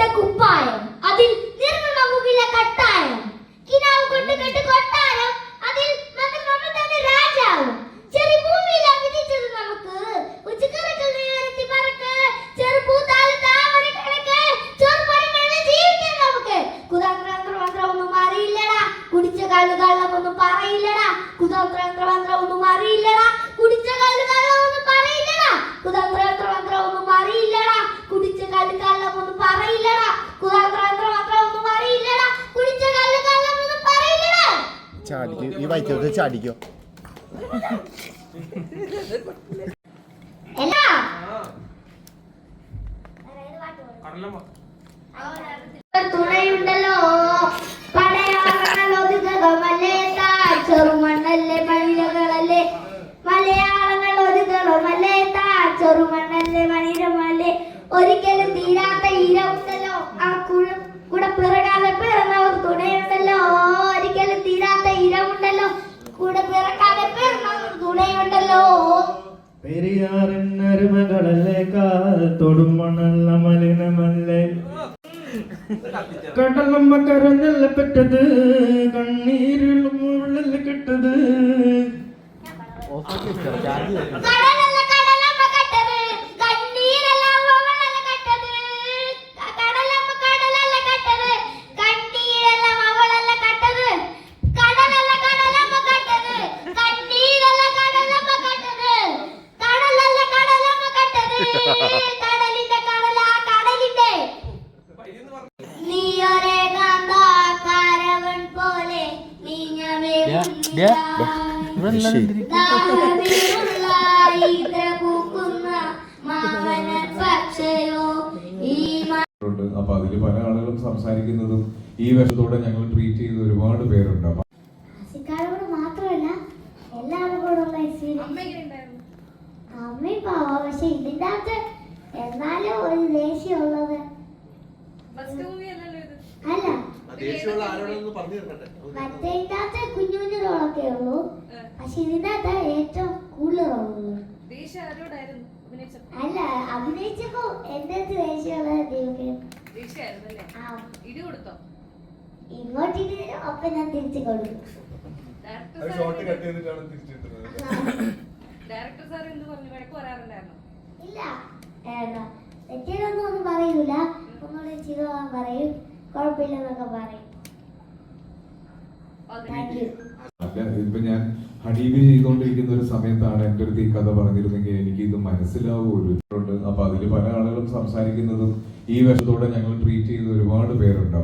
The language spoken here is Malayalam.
ഇട്ട കുപ്പായം അതിൽ നിർമ്മമകുകില കട്ടായം കിനാവ് കൊണ്ട് കെട്ട് കൊട്ടാരം അതിൽ മമതന്റെ രാജാവും ചെറു ഭൂമിയിലാ വിധിച്ചത് നമുക്ക് ഉച്ചക്കറകൾ നേരത്തി പറക്ക് ചെറുപൂത്താൽ താമര കണക്ക് ചോർപ്പരങ്ങളിൽ ജീവിക്കാൻ നമുക്ക് കുതന്ത്രമന്ത്രം ഒന്നും അറിയില്ലടാ കുടിച്ച കള്ളം ഒന്നും പറയില്ലടാ കുതന്ത്രമന്ത്രം ഒന്നും അറിയില്ലടാ കുടിച്ച കള്ളം ഒന്നും പറയില്ലടാ കുതന്ത്രമന്ത്രം ഒന്നും അറിയില്ലടാ കുടിച്ച കള്ളം ഒന്നും പറയില്ലടാ കുതന്ത്രമന്ത്രം ഒന്നും അറിയില്ലടാ കുടിച്ച കള്ളം ഒന്നും പറയില്ലടാ. ചാടിക്കോ ഈ വൈദ്യുതി ചാടിക്കോ. തുണയുണ്ടല്ലോ പടയാളങ്ങളൊതുകമല്ലേ ചെറുമണ്ണല്ലേ മണിരകളല്ലേ മലയാളങ്ങൾ ഒതുകമല്ലേ ചെറുമണ്ണല്ലേ മണിരമല്ലേ ഒരിക്കലും തീരാത്ത ഈരമുണ്ടല്ലോ ആ കൂടെ പിറകാതെ പിറന്നവർ തുണയുണ്ടല്ലോ ഒരിക്കലും തീരാത്ത ഈരമുണ്ടല്ലോ കൂടെ പിറക്കാതെ പിറന്നവർ തുണയുണ്ടല്ലോ. പെരിയാറിനരുമകളല്ലേ കാത്തോടും മണല്ല മലിനമല്ലേ കടലമ്മ കരഞ്ഞല്ല പെട്ടത് കണ്ണീരിലും മുള്ളല്ല കെട്ടത് അപ്പൊ അതില് പല ആളുകളും സംസാരിക്കുന്നതും ഈ വർഷത്തോടെ ഞങ്ങൾ ട്രീറ്റ് ചെയ്ത ഒരുപാട് പേരുണ്ട്. മാത്രമല്ല എല്ലാ ആളുകളോടുള്ള അമ്മയും പാവാ. പക്ഷെ ഇതിന്റെ അകത്ത് എന്നാലും ഒരു ദേഷ്യമുള്ളത് അല്ല മറ്റേതിന്റെ അകത്ത് കുഞ്ഞു കുഞ്ഞു റോളൊക്കെ ഉള്ളൂ. പക്ഷെ ഇതിന്റെ അകത്ത് ഏറ്റവും കൂടുതൽ റോളുള്ളൂ. അല്ല അഭിനയിച്ചപ്പോ എന്റെ അടുത്ത് ദേഷ്യമുള്ളത് ഇങ്ങോട്ട് ഇടും അപ്പൊ ഞാൻ തിരിച്ചു കൊടുക്കും. ഇല്ല തെറ്റിയതൊന്നും പറയൂല. ഒന്നുകൂടെ ചെയ്തോളാൻ പറയും. കുഴപ്പമില്ലെന്നൊക്കെ പറയും. ഇപ്പൊ ഞാൻ ഹണീബി ചെയ്തുകൊണ്ടിരിക്കുന്ന ഒരു സമയത്താണ് എൻ്റെ അടുത്ത് ഈ കഥ പറഞ്ഞിരുന്നെങ്കിൽ എനിക്ക് ഇത് മനസ്സിലാവുമല്ലോ. അപ്പൊ അതില് പല ആളുകളും സംസാരിക്കുന്നതും ഈ വർഷത്തോടെ ഞങ്ങൾ ട്രീറ്റ് ചെയ്ത ഒരുപാട് പേരുണ്ട്.